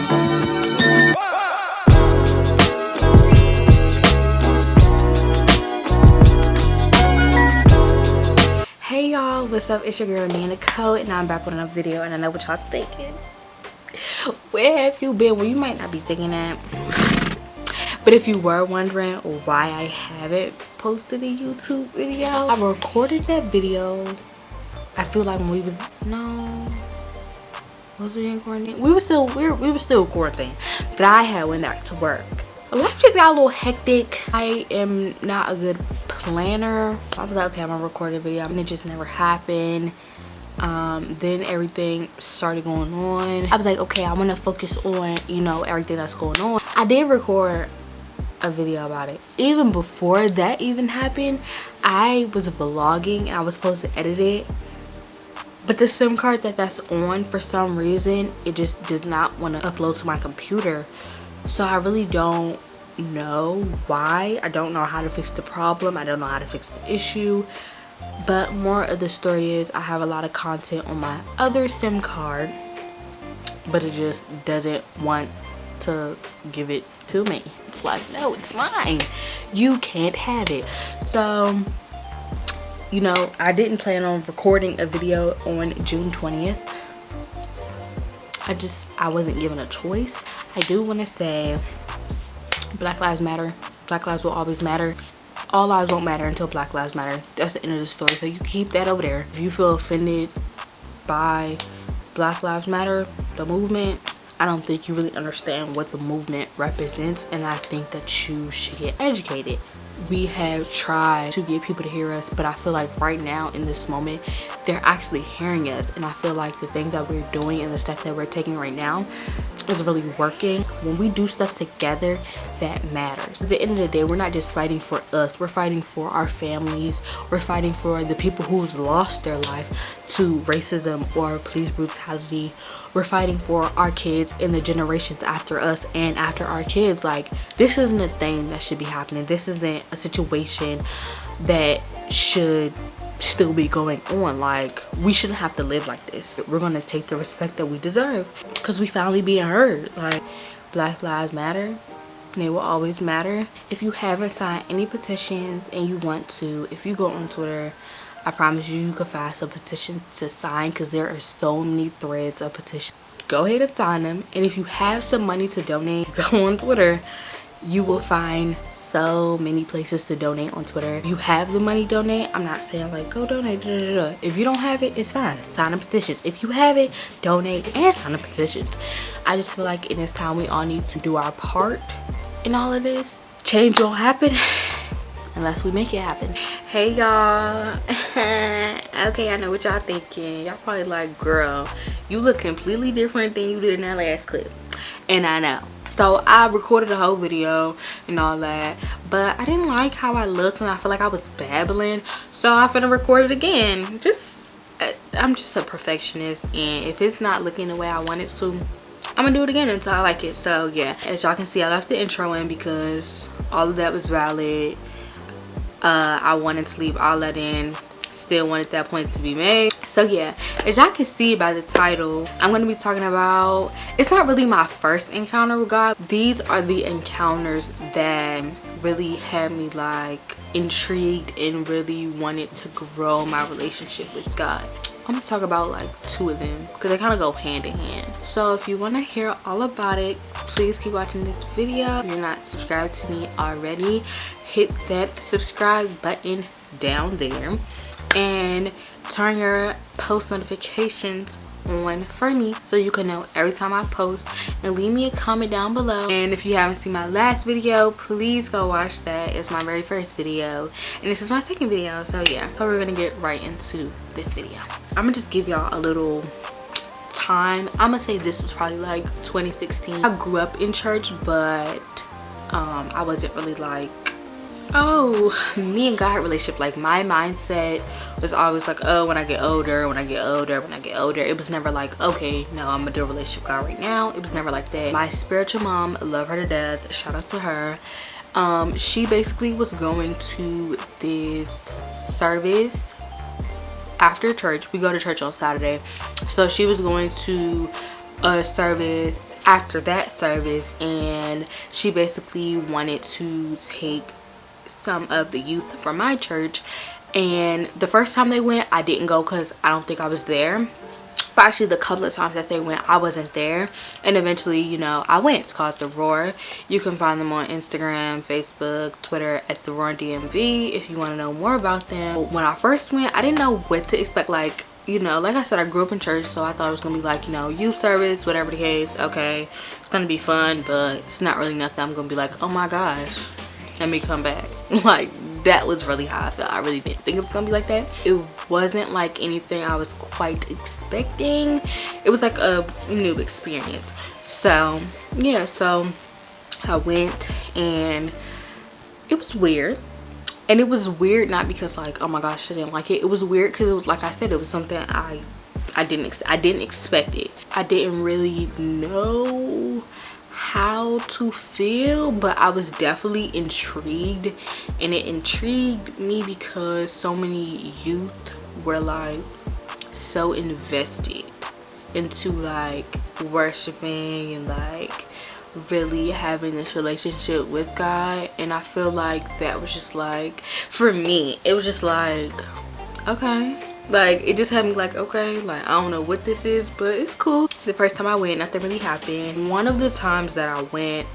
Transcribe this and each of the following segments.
Hey y'all, what's up? It's your girl Nina Code, and I'm back with another video. And I know what y'all thinking. Where have you been? Well, you might not be thinking that, but if you were wondering why I haven't posted a YouTube video, I recorded that video. I feel like when we was we in quarantine? We were still quarantined, but I had went back to work. Life just got a little hectic. I am not a good planner. I was like, okay, I'm gonna record a video, and it just never happened. Then everything started going on. I was like, okay, I want to focus on, you know, everything that's going on. I did record a video about it. Even before that even happened, I was vlogging and I was supposed to edit it, but the SIM card that's on, for some reason, it just did not want to upload to my computer. So I really don't know why. I don't know how to fix the problem. I don't know how to fix the issue. But more of the story is I have a lot of content on my other SIM card, but it just doesn't want to give it to me. It's like, no, it's mine. You can't have it. So, you know, I didn't plan on recording a video on June 20th. I wasn't given a choice. I do want to say Black Lives Matter. Black lives will always matter. All lives won't matter until Black Lives Matter. That's the end of the story. So you keep that over there. If you feel offended by Black Lives Matter, the movement, I don't think you really understand what the movement represents, and I think that you should get educated. We have tried to get people to hear us, but I feel like right now in this moment they're actually hearing us, and I feel like the things that we're doing and the steps that we're taking right now is really working. When we do stuff together, that matters. At the end of the day, we're not just fighting for us, we're fighting for our families, we're fighting for the people who's lost their life to racism or police brutality. We're fighting for our kids and the generations after us and after our kids. Like, this isn't a thing that should be happening. This isn't a situation that should still be going on. Like, we shouldn't have to live like this. We're gonna take the respect that we deserve because we finally being heard. Like, Black Lives Matter, and they will always matter. If you haven't signed any petitions and you want to, if you go on Twitter, I promise you can find some petitions to sign, because there are so many threads of petitions. Go ahead and sign them. And if you have some money to donate, go on Twitter. You will find so many places to donate on Twitter. If you have the money, donate. I'm not saying like go donate. If you don't have it, it's fine. Sign the petitions. If you have it, donate and sign the petitions. I just feel like in this time we all need to do our part in all of this. Change won't happen unless we make it happen. Hey y'all. Okay, I know what y'all thinking. Y'all probably like, girl, you look completely different than you did in that last clip. And I know. So I recorded a whole video and all that, but I didn't like how I looked and I feel like I was babbling, so I'm gonna record it again. I'm just a perfectionist, and if it's not looking the way I want it to, I'm gonna do it again until I like it. So yeah, as y'all can see, I left the intro in because all of that was valid. I wanted to leave all that in, still wanted that point to be made. So yeah, as y'all can see by the title, I'm going to be talking about, it's not really my first encounter with God. These are the encounters that really had me like intrigued and really wanted to grow my relationship with God. I'm gonna talk about like two of them because they kind of go hand in hand. So if you want to hear all about it, please keep watching this video. If you're not subscribed to me already, hit that subscribe button down there and turn your post notifications on for me so you can know every time I post, and leave me a comment down below. And if you haven't seen my last video, please go watch that. It's my very first video and this is my second video. So yeah, so we're gonna get right into this video. I'm gonna just give y'all a little time. I'm gonna say this was probably like 2016. I grew up in church, but I wasn't really like, oh, me and God relationship. Like, my mindset was always like, oh, when I get older. It was never like, okay, no, I'm gonna do a relationship with God right now. It was never like that. My spiritual mom, love her to death, shout out to her. She basically was going to this service after church. We go to church on Saturday, so she was going to a service after that service, and she basically wanted to take some of the youth from my church. And the first time they went, I didn't go because I don't think I was there. But actually the couple of times that they went, I wasn't there. And eventually, you know, I went. It's called The Roar. You can find them on Instagram, Facebook, Twitter at The Roar DMV if you want to know more about them. When I first went, I didn't know what to expect. Like, you know, like I said, I grew up in church, so I thought it was gonna be like, you know, youth service, whatever the case. Okay, it's gonna be fun, but it's not really nothing I'm gonna be like, oh my gosh, let me come back. Like, that was really how I felt. I really didn't think it was gonna be like that. It wasn't like anything I was quite expecting. It was like a new experience. So yeah, so I went, and it was weird. And it was weird not because like, oh my gosh, I didn't like it. It was weird because it was, like I said, it was something I didn't expect it. I didn't really know how to feel, but I was definitely intrigued. And it intrigued me because so many youth were like so invested into like worshiping and like really having this relationship with God. And I feel like that was just like, for me, it was just like, okay, like it just had me like, okay, like I don't know what this is, but it's cool. The first time I went, nothing really happened. One of the times that I went,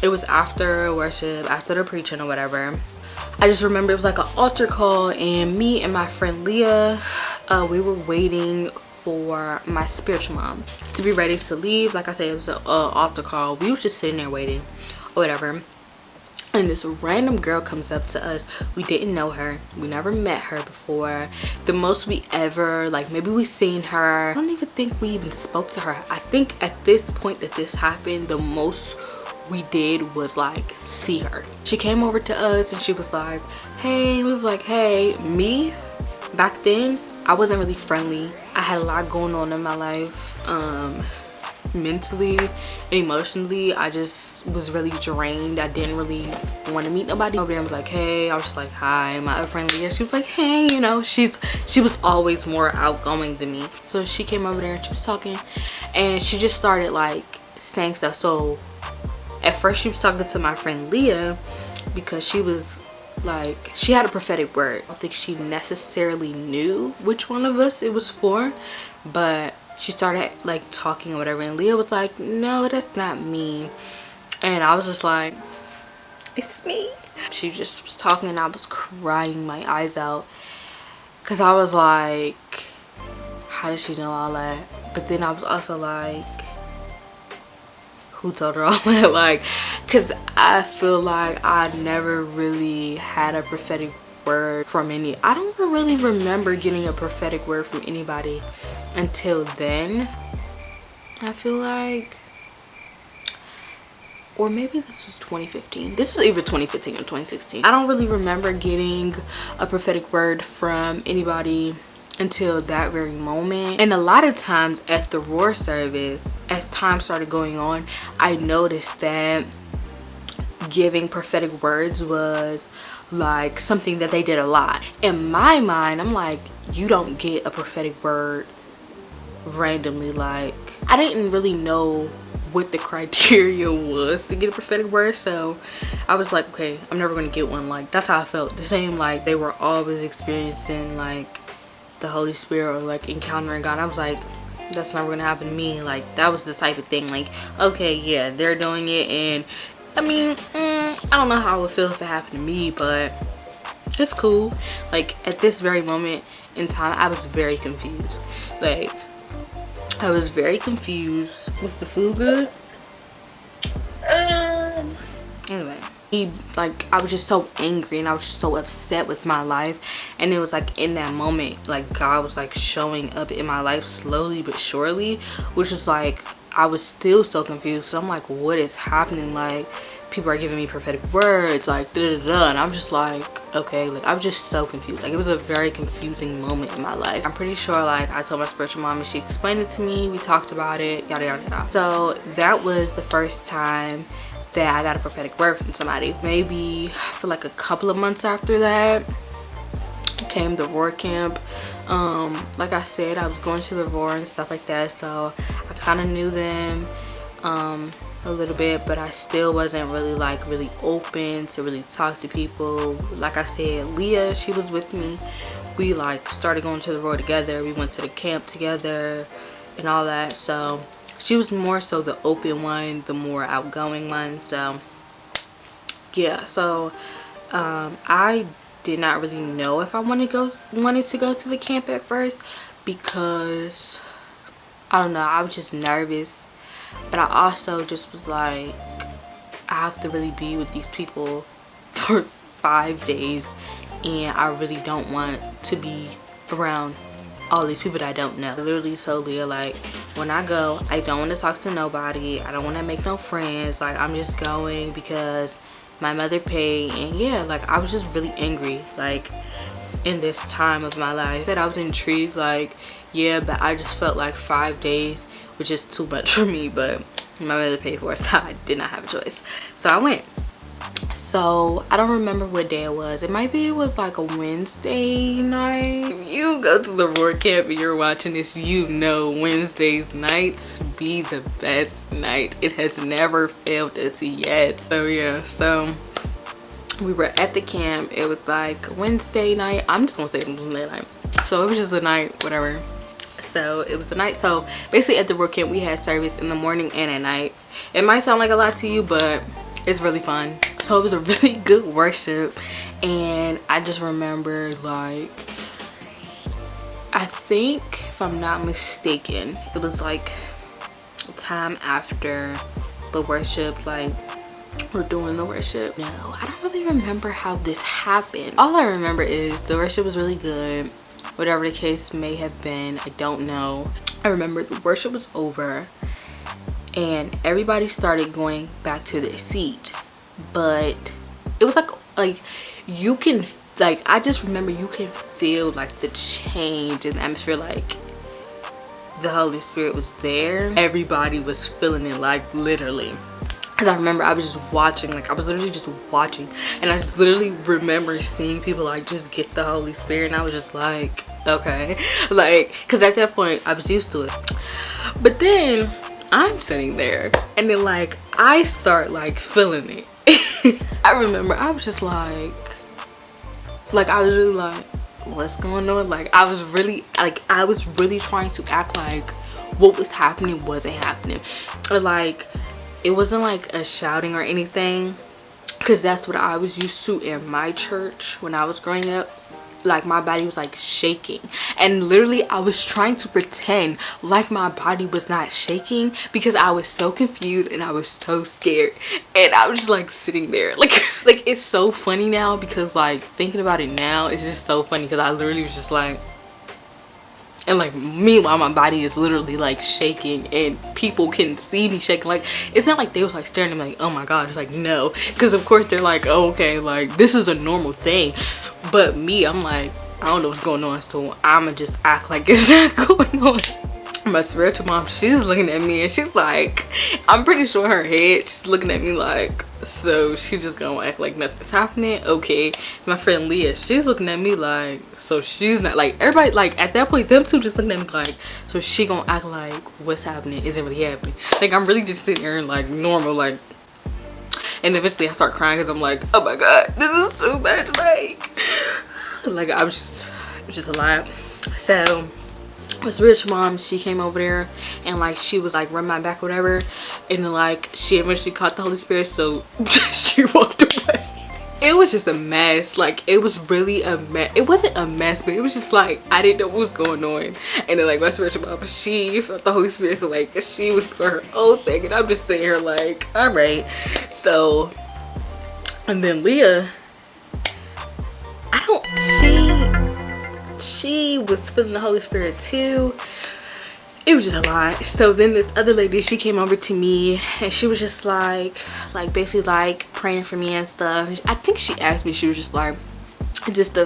it was after worship, after the preaching or whatever. I just remember it was like an altar call, and me and my friend Leah, we were waiting for my spiritual mom to be ready to leave. Like I said, it was an altar call. We were just sitting there waiting or whatever, and this random girl comes up to us. We didn't know her, we never met her before. The most we ever, like, maybe we seen her, I don't even think we even spoke to her. I think at this point that this happened, the most we did was like see her. She came over to us and she was like, hey. We was like, hey. Me back then, I wasn't really friendly. I had a lot going on in my life, mentally and emotionally. I just was really drained. I didn't really want to meet nobody. Over there, I was like, hey. I was just like, hi. My other friend Leah, she was like, hey, you know, she was always more outgoing than me. So she came over there and she was talking, and she just started like saying stuff. So at first she was talking to my friend Leah because she was like, she had a prophetic word. I don't think she necessarily knew which one of us it was for, but she started like talking or whatever, and Leah was like, no, that's not me. And I was just like, it's me. She just was talking and I was crying my eyes out because I was like, how did she know all that? But then I was also like, who told her all that? Like, because I feel like I never really had a prophetic word from I don't really remember getting a prophetic word from anybody until then. I feel like, or maybe this was 2015. This was either 2015 or 2016. I don't really remember getting a prophetic word from anybody until that very moment. And a lot of times at the Roar service, as time started going on, I noticed that giving prophetic words was like something that they did a lot. In my mind, I'm like, you don't get a prophetic word randomly. Like, I didn't really know what the criteria was to get a prophetic word, so I was like, okay, I'm never gonna get one. Like, that's how I felt. The same, like they were always experiencing like the Holy Spirit or like encountering God. I was like, that's never gonna happen to me. Like, that was the type of thing, like, okay, yeah, they're doing it, and I mean, I don't know how I would feel if it happened to me, but it's cool. Like, at this very moment in time, I was very confused. Like, I was very confused. Was the food good? Anyway, I was just so angry and I was just so upset with my life. And it was like in that moment, like God was like showing up in my life slowly but surely, which was like, I was still so confused. So I'm like, what is happening? Like, people are giving me prophetic words, like da da da, and I'm just like, okay, like I'm just so confused. Like, it was a very confusing moment in my life. I'm pretty sure like I told my spiritual mom and she explained it to me, we talked about it, yada yada yada. So that was the first time that I got a prophetic word from somebody. Maybe for like a couple of months after that, came the roar camp. Like I said, I was going to the roar and stuff like that, so I kind of knew them a little bit, but I still wasn't really really open to really talk to people. Like I said, Leah, she was with me. We like started going to the roar together. We went to the camp together and all that, so she was more so the open one, the more outgoing one. So yeah, so I did not really know if I wanted to go to the camp at first, because I don't know, I was just nervous, but I also just was like, I have to really be with these people for 5 days, and I really don't want to be around all these people that I don't know. I literally told Leah, like, when I go, I don't want to talk to nobody, I don't want to make no friends, like, I'm just going because my mother paid. And yeah, like, I was just really angry, like, in this time of my life, that I was intrigued, like, yeah, but I just felt like 5 days was just too much for me, but my mother paid for it, so I did not have a choice, so I went. So I don't remember what day it was. It was like a Wednesday night. If you go to the roar camp and you're watching this, you know Wednesdays nights be the best night. It has never failed us yet. So yeah, so we were at the camp. It was like Wednesday night. I'm just gonna say it was Wednesday night. So it was just a night, whatever. So it was a night. So basically at the roar camp we had service in the morning and at night. It might sound like a lot to you, but it's really fun. So it was a really good worship, and I just remember, like, I think if I'm not mistaken, it was like time after the worship, like we're doing the worship. No, I don't really remember how this happened. All I remember is the worship was really good, whatever the case may have been, I don't know. I remember the worship was over and everybody started going back to their seat, but it was like you can, like, I just remember you can feel like the change in the atmosphere, like the Holy Spirit was there. Everybody was feeling it, like, literally. Because I remember I was just watching, like, I was literally just watching, and I just literally remember seeing people like just get the Holy Spirit, and I was just like, okay, like, because at that point I was used to it. But then I'm sitting there and then, like, I start like feeling it. I remember I was just like I was really like, what's going on? Like, I was really trying to act like what was happening wasn't happening, or like it wasn't like a shouting or anything, because that's what I was used to in my church when I was growing up. Like, my body was like shaking, and literally I was trying to pretend like my body was not shaking because I was so confused and I was so scared, and I was just like sitting there like it's so funny now, because like thinking about it now, it's just so funny, because I literally was just like, and like meanwhile my body is literally like shaking and people can see me shaking. Like, it's not like they was like staring at me like, oh my gosh, like, no, because of course they're like, oh, okay, like this is a normal thing. But me, I'm like, I don't know what's going on, so I'ma just act like it's not going on. My spiritual mom, she's looking at me and she's like, I'm pretty sure in her head she's looking at me like, so she just gonna act like nothing's happening, okay? My friend Leah, she's looking at me like, so she's not, like, everybody, like, at that point them two just looking at me like, so she gonna act like what's happening isn't really happening. Like, I'm really just sitting here and like normal, like, and eventually I start crying because I'm like, oh my god, this is so much, like I was just a lot. So my spiritual mom, she came over there and like she was like rubbing my back, whatever, and then like she eventually caught the Holy Spirit, so she walked away. It was just a mess. Like, it was really a mess. It wasn't a mess, but it was just like I didn't know what was going on. And then like my spiritual mom, she felt the Holy Spirit, so like she was doing her own thing, and I'm just sitting here like, all right. So, and then Leah, she was feeling the Holy Spirit too. It was just a lot. So then this other lady, she came over to me and she was just like basically like praying for me and stuff. I think she asked me, she was just like,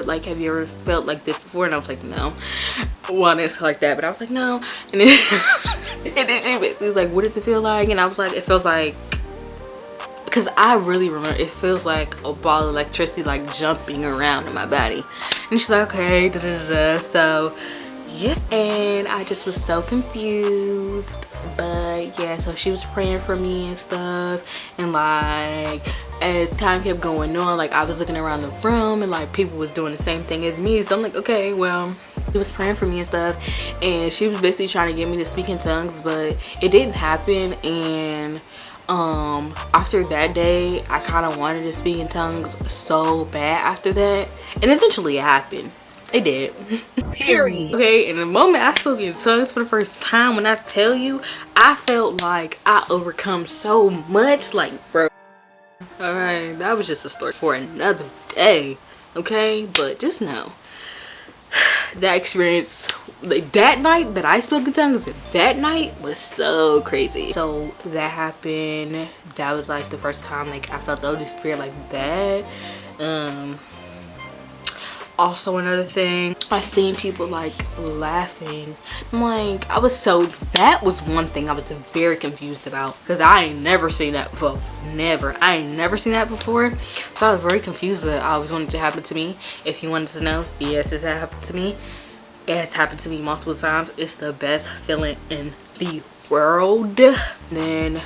like, have you ever felt like this before? And I was like, no. Well, it's like that, but I was like, no. And then, and then she basically was like, what does it feel like? And I was like, it feels like because I really remember it feels like a ball of electricity like jumping around in my body. And she's like, okay, da da da. So yeah, and I just was so confused. But yeah, so she was praying for me and stuff, and like as time kept going on, like I was looking around the room and like people was doing the same thing as me. So I'm like, okay, well, she was praying for me and stuff, and she was basically trying to get me to speak in tongues, but it didn't happen. And after that day I kind of wanted to speak in tongues so bad after that, and eventually it happened. It did. Period. Okay, and the moment I spoke in tongues for the first time, when I tell you, I felt like I overcome so much. Like, bro, all right, that was just a story for another day. Okay, but just know that experience, like that night that I spoke in tongues, that night was so crazy. So that happened. That was like the first time like I felt the Holy Spirit like that. Also, another thing, I seen people like laughing. I'm like, that was one thing I was very confused about, because I ain't never seen that before. I ain't never seen that before. So I was very confused, but I always wanted it to happen to me. If you wanted to know, yes, it's happened to me. It has happened to me multiple times. It's the best feeling in the world. Then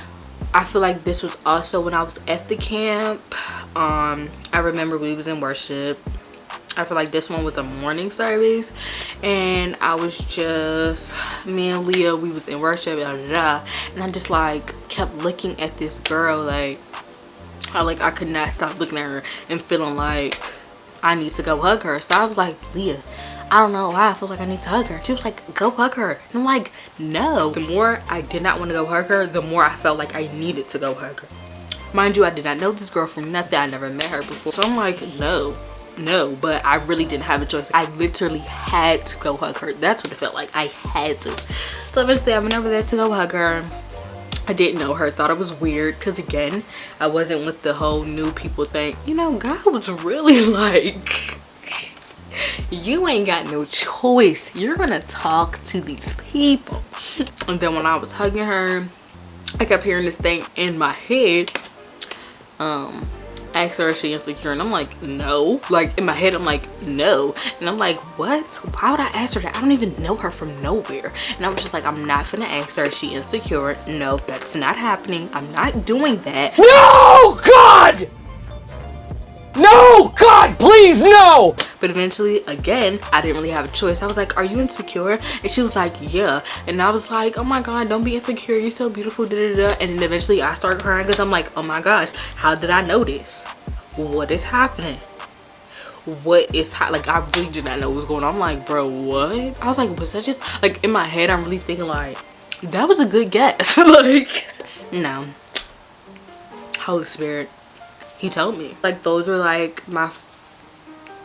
I feel like this was also when I was at the camp. I remember we was in worship. I feel like this one was a morning service, and I was just, me and Leah, we was in worship, and I just like kept looking at this girl. Like I could not stop looking at her and feeling like I need to go hug her. So I was like, Leah, I don't know why I feel like I need to hug her. She was like, go hug her. And I'm like, no. The more I did not want to go hug her, the more I felt like I needed to go hug her. Mind you, I did not know this girl from nothing. I never met her before. So I'm like, no, but I really didn't have a choice. I literally had to go hug her. That's what it felt like. I had to. So eventually I went over there to go hug her. I didn't know her, thought it was weird, because again, I wasn't with the whole new people thing. You know, God was really like, you ain't got no choice. You're gonna talk to these people. And then when I was hugging her, I kept hearing this thing in my head. Asked her if she insecure, and I'm like, no. Like in my head I'm like, no. And I'm like, what? Why would I ask her that? I don't even know her from nowhere. And I was just like, I'm not finna ask her if she insecure. No, that's not happening. I'm not doing that. No, God! No, God, please, no! But eventually, again, I didn't really have a choice. I was like, are you insecure? And she was like, yeah. And I was like, oh my God, don't be insecure. You're so beautiful, da da da. And then eventually I started crying, because I'm like, oh my gosh, how did I know this? What is happening? What is like, I really did not know what was going on. I'm like, bro, what? I was like, was that just, like in my head I'm really thinking like, that was a good guess. Like, no. Holy Spirit, he told me. Like, those were like my,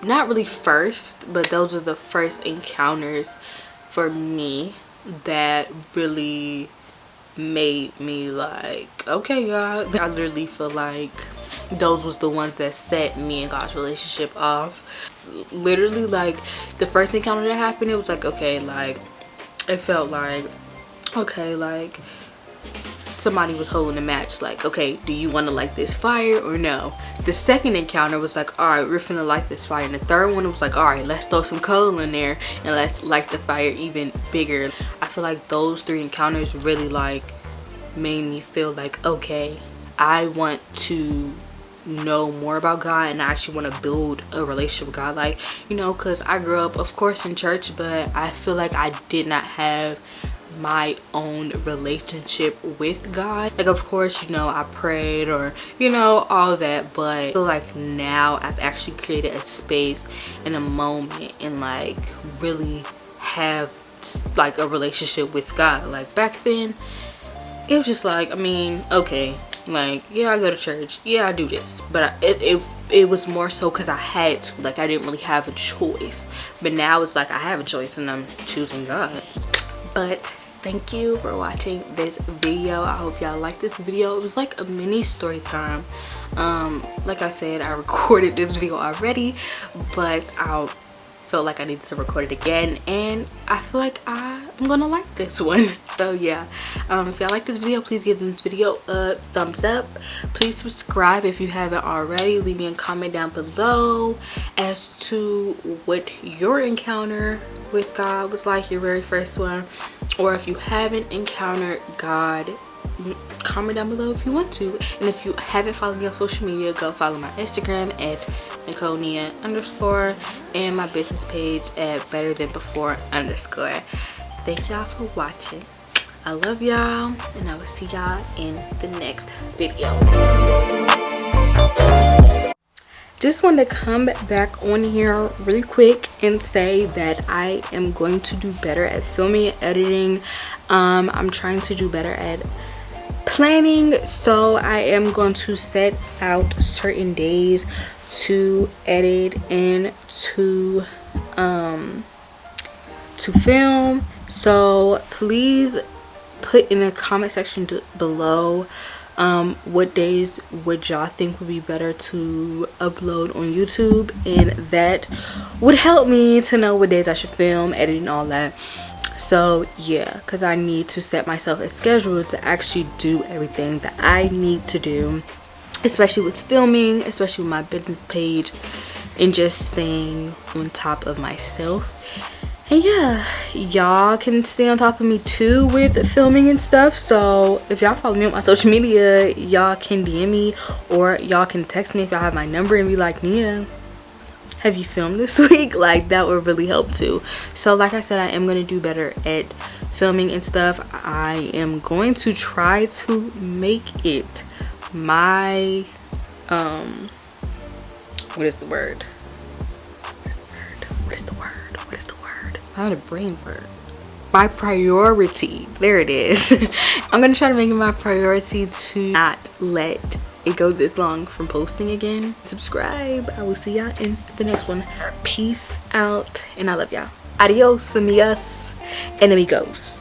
not really first, but those are the first encounters for me that really made me like, okay, God. I literally feel like those was the ones that set me and God's relationship off. Literally, like the first encounter that happened, it was like, okay, like it felt like, okay, like somebody was holding a match, like, okay, do you want to light this fire or no? The second encounter was like, all right, we're finna light this fire. And the third one was like, all right, let's throw some coal in there and let's light the fire even bigger. I feel like those three encounters really like made me feel like, okay, I want to know more about God, and I actually want to build a relationship with God. Like, you know, because I grew up of course in church, but I feel like I did not have my own relationship with God. Like, of course, you know, I prayed, or you know, all that, but I feel like now I've actually created a space and a moment and like really have like a relationship with God. Like back then it was just like, I mean, okay, like, yeah, I go to church, yeah, I do this, but it was more so because I had to. Like, I didn't really have a choice. But now it's like I have a choice and I'm choosing God. But thank you for watching this video. I hope y'all like this video. It was like a mini story time. Like I said, I recorded this video already, but I'll felt like I needed to record it again, and I feel like I'm gonna like this one. So yeah, if y'all like this video, please give this video a thumbs up. Please subscribe if you haven't already. Leave me a comment down below as to what your encounter with God was like, your very first one, or if you haven't encountered God, comment down below if you want to. And if you haven't followed me on social media, go follow my Instagram at NicoleNia_ and my business page at BetterThanBefore_. Thank y'all for watching. I love y'all, and I will see y'all in the next video. Just want to come back on here really quick and say that I am going to do better at filming and editing. I'm trying to do better at planning, so I am going to set out certain days to edit and to film. So please put in the comment section below what days would y'all think would be better to upload on YouTube, and that would help me to know what days I should film, edit, and all that. So yeah, because I need to set myself a schedule to actually do everything that I need to do, especially with filming, especially with my business page, and just staying on top of myself. And yeah, y'all can stay on top of me too with filming and stuff. So if y'all follow me on my social media, y'all can DM me, or y'all can text me if y'all have my number and be like, Nia, have you filmed this week? Like, that would really help too. So like I said, I am going to do better at filming and stuff. I am going to try to make it my what is the word? I had a brain word. My priority. There it is. I'm gonna try to make it my priority to not let it go this long from posting again. Subscribe. I will see y'all in the next one. Peace out, and I love y'all. Adios, amigas and amigos.